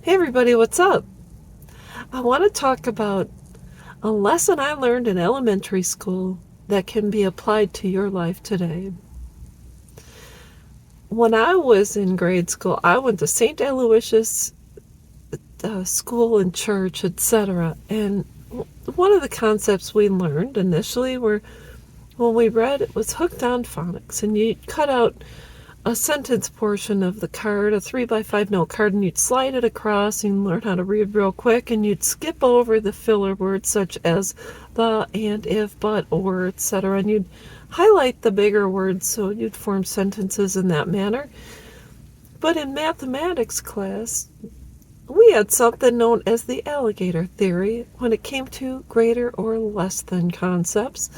Hey everybody, what's up? I want to talk about a lesson I learned in elementary school that can be applied to your life today. When I was in grade school, I went to St. Aloysius school and church, etc. And one of the concepts we learned initially were when we read it was hooked on phonics, and you cut out a sentence portion of the card, a 3x5 note card, and you'd slide it across and learn how to read real quick, and you'd skip over the filler words such as the, and, if, but, or, etc., and you'd highlight the bigger words so you'd form sentences in that manner. But in mathematics class, we had something known as the alligator theory when it came to greater or less than concepts.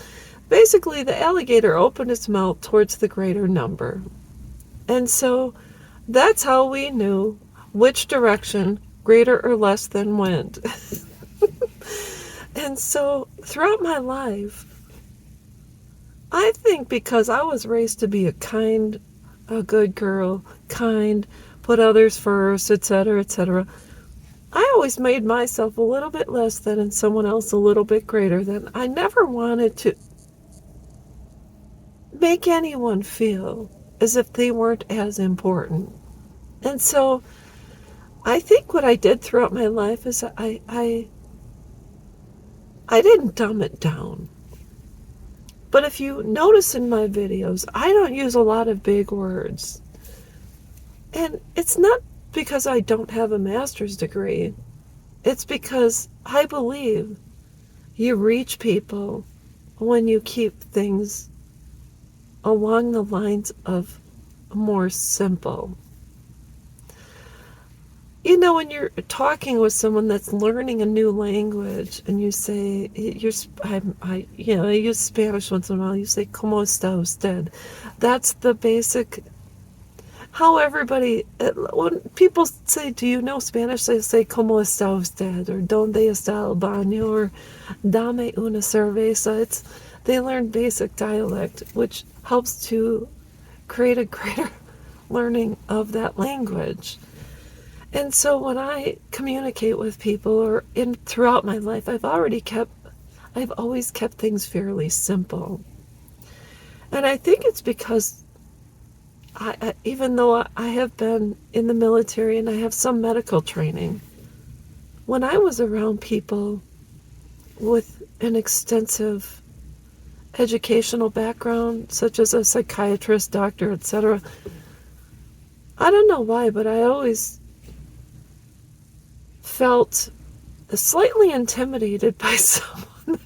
Basically, the alligator opened its mouth towards the greater number. And so that's how we knew which direction greater or less than went. And so throughout my life, I think because I was raised to be a good girl, kind, put others first, etc., etc., I always made myself a little bit less than and someone else a little bit greater than. I never wanted to make anyone feel as if they weren't as important. And so I think what I did throughout my life is I didn't dumb it down. But if you notice in my videos, I don't use a lot of big words. And it's not because I don't have a master's degree. It's because I believe you reach people when you keep things along the lines of more simple. You know, when you're talking with someone that's learning a new language and you say, I use Spanish once in a while, you say, ¿Cómo está usted? That's the basic, how everybody, when people say, do you know Spanish? They say, ¿Cómo está usted? Or ¿Dónde está el baño? Or Dame una cerveza. They learn basic dialect, which helps to create a greater learning of that language. And so when I communicate with people or throughout my life, I've always kept things fairly simple. And I think it's because even though I have been in the military and I have some medical training, when I was around people with an extensive educational background, such as a psychiatrist, doctor, etc., I don't know why, but I always felt slightly intimidated by someone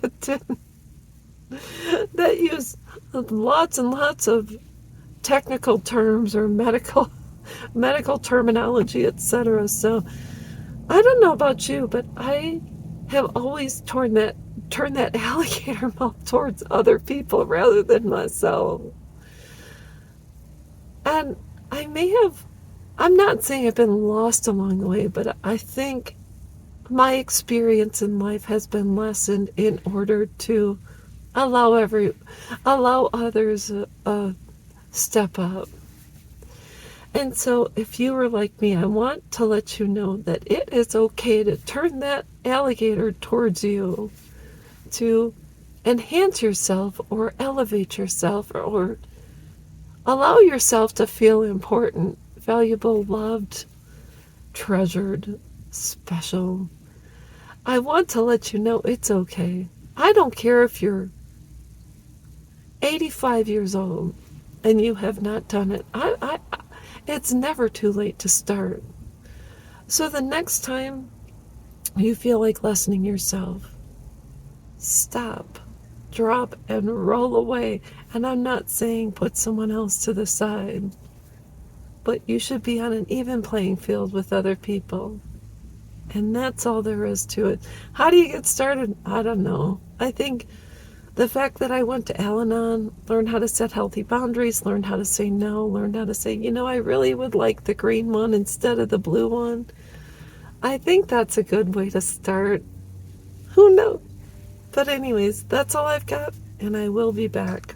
that used lots and lots of technical terms or medical terminology, etc. So I don't know about you, but I have always turned that alligator mouth towards other people rather than myself. And I'm not saying I've been lost along the way, but I think my experience in life has been lessened in order to allow others a step up. And so if you were like me, I want to let you know that it is okay to turn that alligator towards you, to enhance yourself or elevate yourself or allow yourself to feel important, valuable, loved, treasured, special. I want to let you know it's okay. I don't care if you're 85 years old and you have not done it. It's never too late to start. So the next time you feel like lessening yourself, stop, drop, and roll away. And I'm not saying put someone else to the side, but you should be on an even playing field with other people. And that's all there is to it. How do you get started? I don't know. I think the fact that I went to Al-Anon, learned how to set healthy boundaries, learned how to say no, learned how to say, I really would like the green one instead of the blue one. I think that's a good way to start. Who knows? But anyways, that's all I've got, and I will be back.